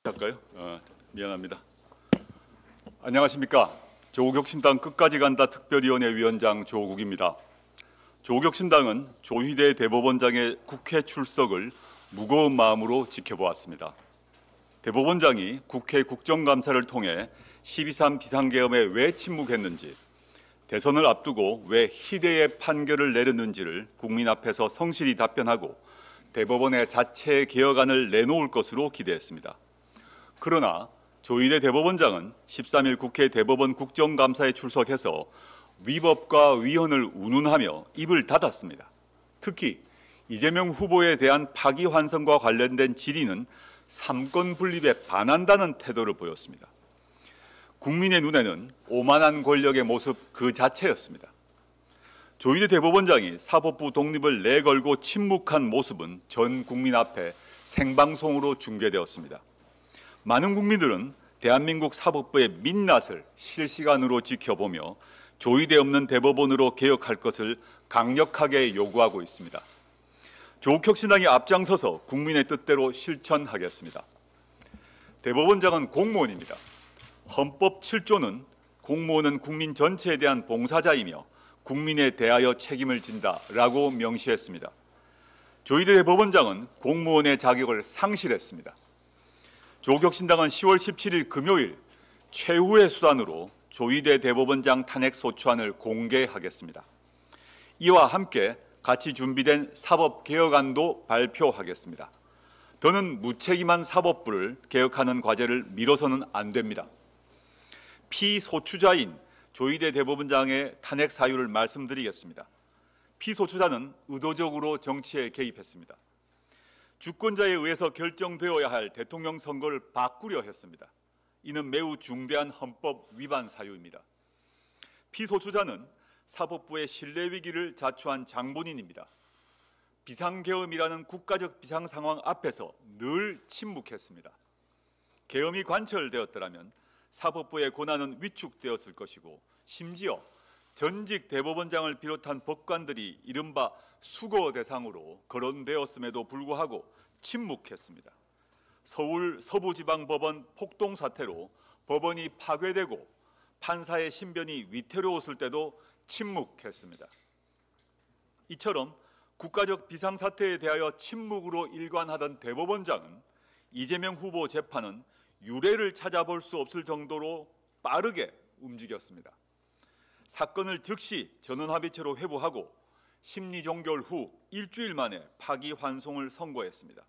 할까요? 미안합니다. 안녕하십니까. 조국혁신당 끝까지 간다 특별위원회 위원장 조국입니다. 조국혁신당은 조희대 대법원장의 국회 출석을 무거운 마음으로 지켜보았습니다. 대법원장이 국회 국정감사를 통해 12.3 비상계엄에 왜 침묵했는지, 대선을 앞두고 왜 희대의 판결을 내렸는지를 국민 앞에서 성실히 답변하고 대법원의 자체 개혁안을 내놓을 것으로 기대했습니다. 그러나 조희대 대법원장은 13일 국회 대법원 국정감사에 출석해서 위법과 위헌을 운운하며 입을 닫았습니다. 특히 이재명 후보에 대한 파기환송과 관련된 질의는 삼권 분립에 반한다는 태도를 보였습니다. 국민의 눈에는 오만한 권력의 모습 그 자체였습니다. 조희대 대법원장이 사법부 독립을 내걸고 침묵한 모습은 전 국민 앞에 생방송으로 중계되었습니다. 많은 국민들은 대한민국 사법부의 민낯을 실시간으로 지켜보며 조희대 없는 대법원으로 개혁할 것을 강력하게 요구하고 있습니다. 조국혁신당이 앞장서서 국민의 뜻대로 실천하겠습니다. 대법원장은 공무원입니다. 헌법 7조는 공무원은 국민 전체에 대한 봉사자이며 국민에 대하여 책임을 진다라고 명시했습니다. 조희대 대법원장은 공무원의 자격을 상실했습니다. 조국혁신당은 10월 17일 금요일 최후의 수단으로 조희대 대법원장 탄핵 소추안을 공개하겠습니다. 이와 함께 같이 준비된 사법개혁안도 발표하겠습니다. 더는 무책임한 사법부를 개혁하는 과제를 미뤄서는 안 됩니다. 피소추자인 조희대 대법원장의 탄핵 사유를 말씀드리겠습니다. 피소추자는 의도적으로 정치에 개입했습니다. 주권자에 의해서 결정되어야 할 대통령 선거를 바꾸려 했습니다. 이는 매우 중대한 헌법 위반 사유입니다. 피소추자는 사법부의 신뢰 위기를 자초한 장본인입니다. 비상계엄이라는 국가적 비상 상황 앞에서 늘 침묵했습니다. 계엄이 관철되었더라면 사법부의 권한은 위축되었을 것이고, 심지어 전직 대법원장을 비롯한 법관들이 이른바 수거 대상으로 거론되었음에도 불구하고 침묵했습니다. 서울 서부지방법원 폭동 사태로 법원이 파괴되고 판사의 신변이 위태로웠을 때도 침묵했습니다. 이처럼 국가적 비상사태에 대하여 침묵으로 일관하던 대법원장은 이재명 후보 재판은 유례를 찾아볼 수 없을 정도로 빠르게 움직였습니다. 사건을 즉시 전원합의체로 회부하고 심리 종결 후 일주일 만에 파기환송을 선고했습니다.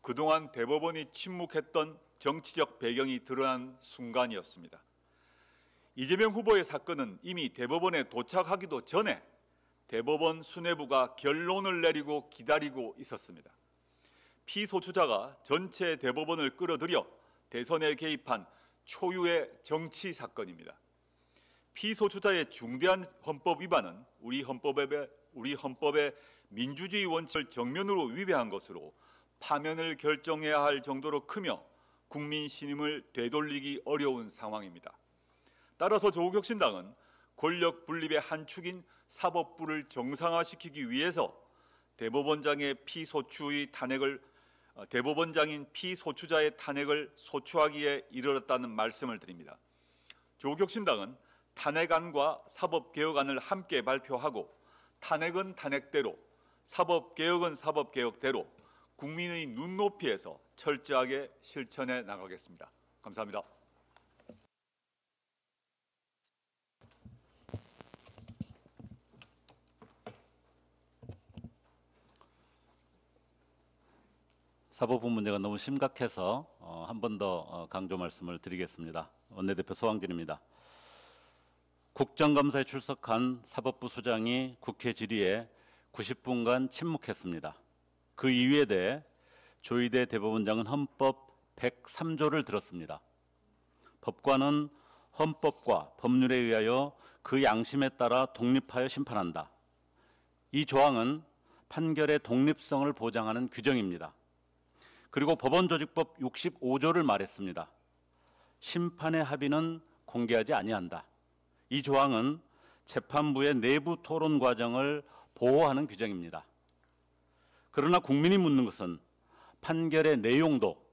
그동안 대법원이 침묵했던 정치적 배경이 드러난 순간이었습니다. 이재명 후보의 사건은 이미 대법원에 도착하기도 전에 대법원 수뇌부가 결론을 내리고 기다리고 있었습니다. 피소추자가 전체 대법원을 끌어들여 대선에 개입한 초유의 정치 사건입니다. 피소추자의 중대한 헌법 위반은 우리 헌법의 민주주의 원칙을 정면으로 위배한 것으로 파면을 결정해야 할 정도로 크며 국민 신임을 되돌리기 어려운 상황입니다. 따라서 조국혁신당은 권력 분립의 한 축인 사법부를 정상화시키기 위해서 대법원장인 피소추자의 탄핵을 소추하기에 이르렀다는 말씀을 드립니다. 조국혁신당은 탄핵안과 사법개혁안을 함께 발표하고 탄핵은 탄핵대로, 사법개혁은 사법개혁대로 국민의 눈높이에서 철저하게 실천해 나가겠습니다. 감사합니다. 사법부 문제가 너무 심각해서 한 번 더 강조 말씀을 드리겠습니다. 원내대표 소왕진입니다. 국정감사에 출석한 사법부 수장이 국회 질의에 90분간 침묵했습니다. 그 이유에 대해 조희대 대법원장은 헌법 103조를 들었습니다. 법관은 헌법과 법률에 의하여 그 양심에 따라 독립하여 심판한다. 이 조항은 판결의 독립성을 보장하는 규정입니다. 그리고 법원조직법 65조를 말했습니다. 심판의 합의는 공개하지 아니한다. 이 조항은 재판부의 내부 토론 과정을 보호하는 규정입니다. 그러나 국민이 묻는 것은 판결의 내용도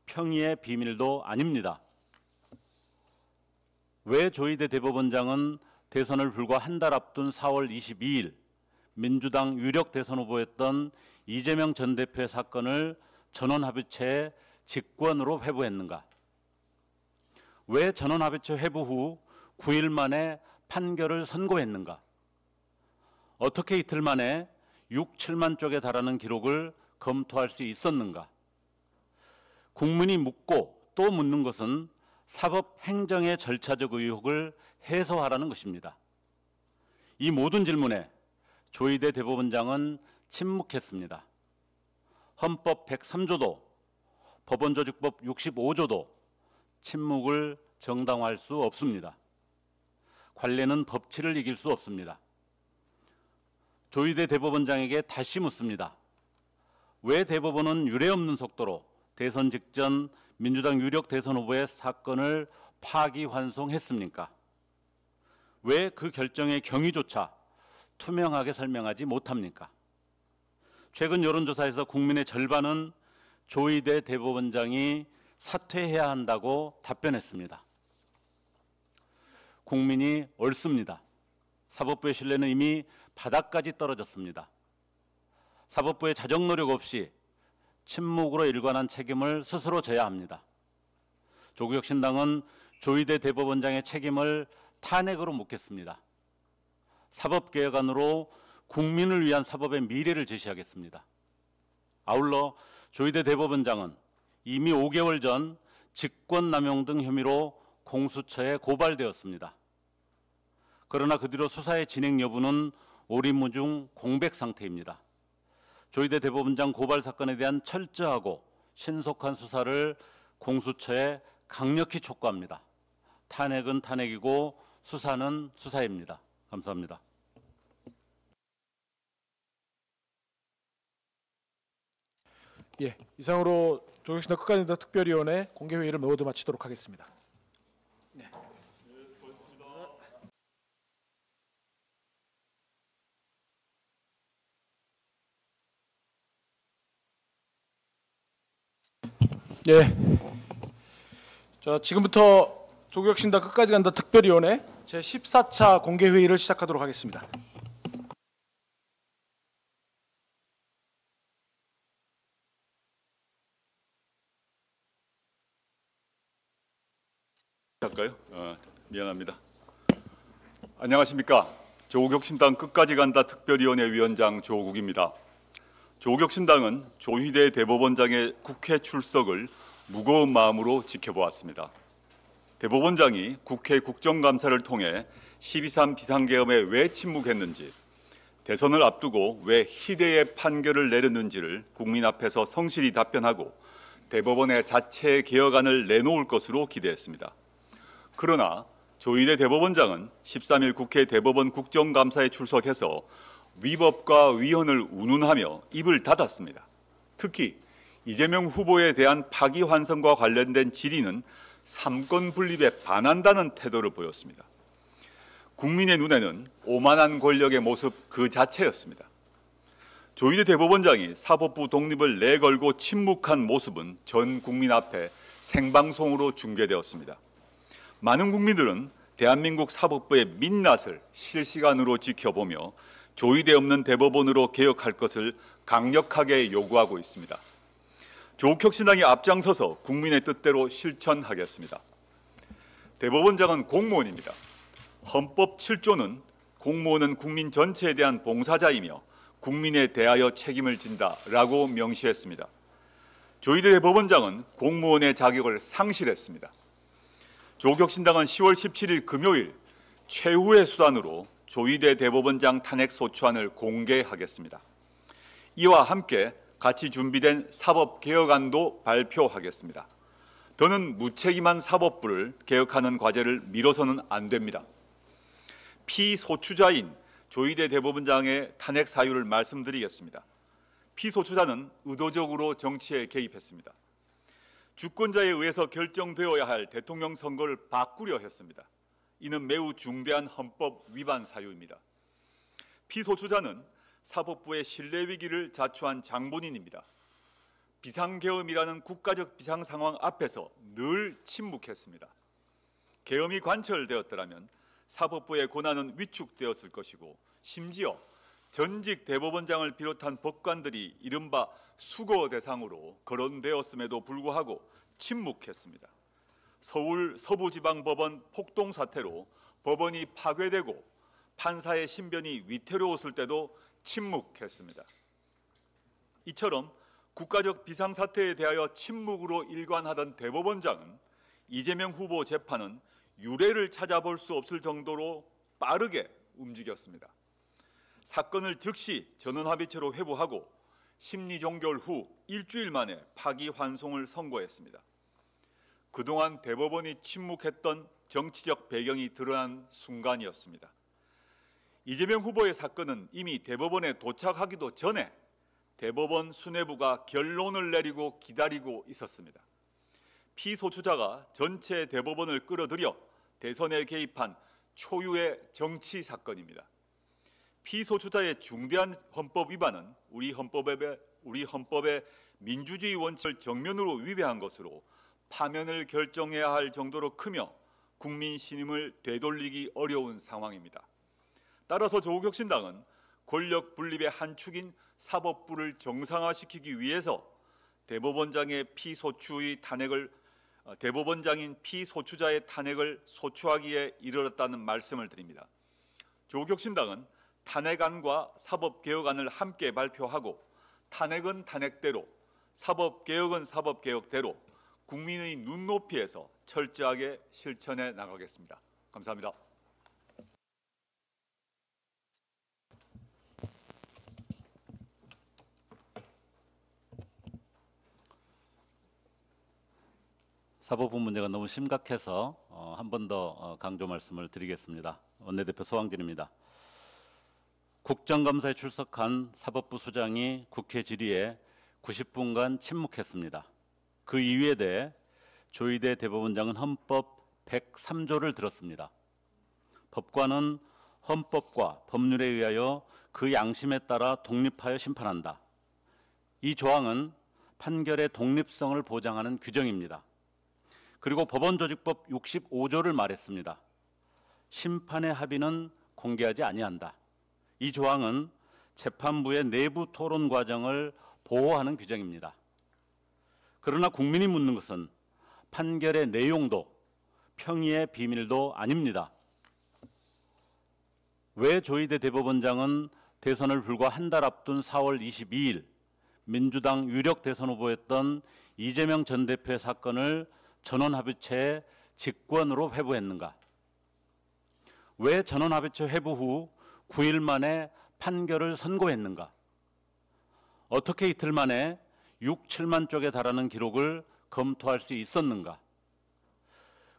평의의 비밀도 아닙니다. 왜 조희대 대법원장은 대선을 불과 한 달 앞둔 4월 22일 민주당 유력 대선 후보였던 이재명 전 대표의 사건을 전원합의체의 직권으로 회부했는가? 왜 전원합의체 회부 후 9일 만에 판결을 선고했는가? 어떻게 이틀 만에 6, 7만 쪽에 달하는 기록을 검토할 수 있었는가? 국민이 묻고 또 묻는 것은 사법 행정의 절차적 의혹을 해소하라는 것입니다. 이 모든 질문에 조희대 대법원장은 침묵했습니다. 헌법 103조도 법원조직법 65조도 침묵을 정당화할 수 없습니다. 관례는 법치를 이길 수 없습니다. 조희대 대법원장에게 다시 묻습니다. 왜 대법원은 유례없는 속도로 대선 직전 민주당 유력 대선 후보의 사건을 파기환송했습니까? 왜 그 결정의 경위조차 투명하게 설명하지 못합니까? 최근 여론조사에서 국민의 절반은 조희대 대법원장이 사퇴해야 한다고 답변했습니다. 국민이 옳습니다. 사법부의 신뢰는 이미 바닥까지 떨어졌습니다. 사법부의 자정 노력 없이 침묵으로 일관한 책임을 스스로 져야 합니다. 조국혁신당은 조희대 대법원장의 책임을 탄핵으로 묻겠습니다. 사법개혁안으로 국민을 위한 사법의 미래를 제시하겠습니다. 아울러 조희대 대법원장은 이미 5개월 전 직권남용 등 혐의로 공수처에 고발되었습니다. 그러나 그 뒤로 수사의 진행 여부는 오리무중 공백 상태입니다. 조희대 대법원장 고발 사건에 대한 철저하고 신속한 수사를 공수처에 강력히 촉구합니다. 탄핵은 탄핵이고 수사는 수사입니다. 감사합니다. 예, 이상으로 조경신당 끝까지 특별위원회 공개회의를 모두 마치도록 하겠습니다. 네. 예. 자, 지금부터 조국혁신당 끝까지 간다 특별위원회 제14차 공개회의를 시작하도록 하겠습니다. 할까요? 미안합니다. 안녕하십니까? 조국혁신당 끝까지 간다 특별위원회 위원장 조국입니다. 조국혁신당은 조희대 대법원장의 국회 출석을 무거운 마음으로 지켜보았습니다. 대법원장이 국회 국정감사를 통해 12.3 비상계엄에 왜 침묵했는지, 대선을 앞두고 왜 희대의 판결을 내렸는지를 국민 앞에서 성실히 답변하고 대법원의 자체 개혁안을 내놓을 것으로 기대했습니다. 그러나 조희대 대법원장은 13일 국회 대법원 국정감사에 출석해서 위법과 위헌을 운운하며 입을 닫았습니다. 특히 이재명 후보에 대한 파기환송과 관련된 질의는 삼권 분립에 반한다는 태도를 보였습니다. 국민의 눈에는 오만한 권력의 모습 그 자체였습니다. 조희대 대법원장이 사법부 독립을 내걸고 침묵한 모습은 전 국민 앞에 생방송으로 중계되었습니다. 많은 국민들은 대한민국 사법부의 민낯을 실시간으로 지켜보며 조희대 없는 대법원으로 개혁할 것을 강력하게 요구하고 있습니다. 조국혁신당이 앞장서서 국민의 뜻대로 실천하겠습니다. 대법원장은 공무원입니다. 헌법 7조는 공무원은 국민 전체에 대한 봉사자이며 국민에 대하여 책임을 진다라고 명시했습니다. 조희대 대법원장은 공무원의 자격을 상실했습니다. 조국혁신당은 10월 17일 금요일 최후의 수단으로 조희대 대법원장 탄핵 소추안을 공개하겠습니다. 이와 함께 같이 준비된 사법개혁안도 발표하겠습니다. 더는 무책임한 사법부를 개혁하는 과제를 미뤄서는 안 됩니다. 피소추자인 조희대 대법원장의 탄핵 사유를 말씀드리겠습니다. 피소추자는 의도적으로 정치에 개입했습니다. 주권자에 의해서 결정되어야 할 대통령 선거를 바꾸려 했습니다. 이는 매우 중대한 헌법 위반 사유입니다. 피소추자는 사법부의 신뢰 위기를 자초한 장본인입니다. 비상계엄이라는 국가적 비상 상황 앞에서 늘 침묵했습니다. 계엄이 관철되었더라면 사법부의 권한은 위축되었을 것이고 심지어 전직 대법원장을 비롯한 법관들이 이른바 수거 대상으로 거론되었음에도 불구하고 침묵했습니다. 서울 서부지방법원 폭동 사태로 법원이 파괴되고 판사의 신변이 위태로웠을 때도 침묵했습니다. 이처럼 국가적 비상사태에 대하여 침묵으로 일관하던 대법원장은 이재명 후보 재판은 유례를 찾아볼 수 없을 정도로 빠르게 움직였습니다. 사건을 즉시 전원합의체로 회부하고 심리 종결 후 일주일 만에 파기환송을 선고했습니다. 그동안 대법원이 침묵했던 정치적 배경이 드러난 순간이었습니다. 이재명 후보의 사건은 이미 대법원에 도착하기도 전에 대법원 수뇌부가 결론을 내리고 기다리고 있었습니다. 피소추자가 전체 대법원을 끌어들여 대선에 개입한 초유의 정치 사건입니다. 피소추자의 중대한 헌법 위반은 우리 헌법의 민주주의 원칙을 정면으로 위배한 것으로 파면을 결정해야 할 정도로 크며 국민 신임을 되돌리기 어려운 상황입니다. 따라서 조국혁신당은 권력 분립의 한 축인 사법부를 정상화시키기 위해서 대법원장인 피소추자의 탄핵을 소추하기에 이르렀다는 말씀을 드립니다. 조국혁신당은 탄핵안과 사법개혁안을 함께 발표하고 탄핵은 탄핵대로, 사법개혁은 사법개혁대로 국민의 눈높이에서 철저하게 실천해 나가겠습니다. 감사합니다. 사법부 문제가 너무 심각해서 한 번 더 강조 말씀을 드리겠습니다. 원내대표 소왕진입니다. 국정감사에 출석한 사법부 수장이 국회 질의에 90분간 침묵했습니다. 그 이유에 대해 조희대 대법원장은 헌법 103조를 들었습니다. 법관은 헌법과 법률에 의하여 그 양심에 따라 독립하여 심판한다. 이 조항은 판결의 독립성을 보장하는 규정입니다. 그리고 법원조직법 65조를 말했습니다. 심판의 합의는 공개하지 아니한다. 이 조항은 재판부의 내부 토론 과정을 보호하는 규정입니다. 그러나 국민이 묻는 것은 판결의 내용도 평의의 비밀도 아닙니다. 왜 조희대 대법원장은 대선을 불과 한 달 앞둔 4월 22일 민주당 유력 대선 후보였던 이재명 전 대표의 사건을 전원합의체에 직권으로 회부했는가? 왜 전원합의체 회부 후 9일 만에 판결을 선고했는가? 어떻게 이틀 만에 6, 7만 쪽에 달하는 기록을 검토할 수 있었는가?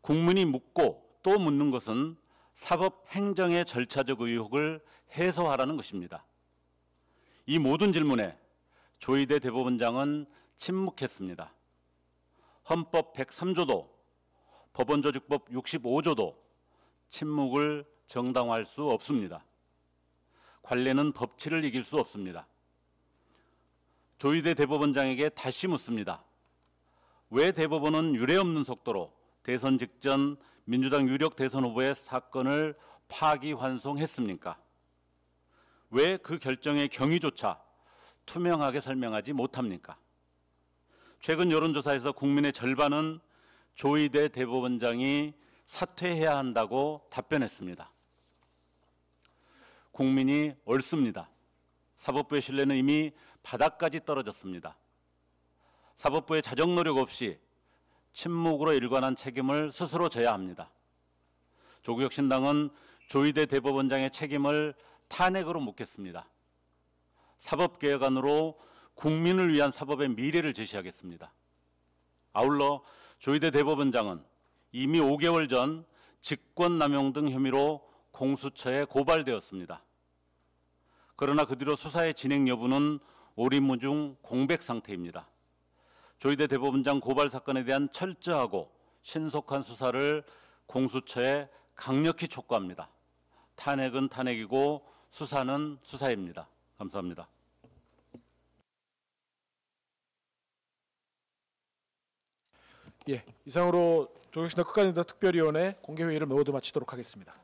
국민이 묻고 또 묻는 것은 사법 행정의 절차적 의혹을 해소하라는 것입니다. 이 모든 질문에 조희대 대법원장은 침묵했습니다. 헌법 103조도 법원조직법 65조도 침묵을 정당화할 수 없습니다. 관례는 법치를 이길 수 없습니다. 조희대 대법원장에게 다시 묻습니다. 왜 대법원은 유례없는 속도로 대선 직전 민주당 유력 대선 후보의 사건을 파기환송했습니까? 왜 그 결정의 경위조차 투명하게 설명하지 못합니까? 최근 여론조사에서 국민의 절반은 조희대 대법원장이 사퇴해야 한다고 답변했습니다. 국민이 옳습니다. 사법부의 신뢰는 이미 바닥까지 떨어졌습니다. 사법부의 자정 노력 없이 침묵으로 일관한 책임을 스스로 져야 합니다. 조국혁신당은 조희대 대법원장의 책임을 탄핵으로 묻겠습니다. 사법개혁안으로 국민을 위한 사법의 미래를 제시하겠습니다. 아울러 조희대 대법원장은 이미 5개월 전 직권남용 등 혐의로 공수처에 고발되었습니다. 그러나 그 뒤로 수사의 진행 여부는 오리무중 공백 상태입니다. 조희대 대법원장 고발 사건에 대한 철저하고 신속한 수사를 공수처에 강력히 촉구합니다. 탄핵은 탄핵이고 수사는 수사입니다. 감사합니다. 예, 이상으로 조경신당 끝까지 간다 특별위원회 공개 회의를 모두 마치도록 하겠습니다.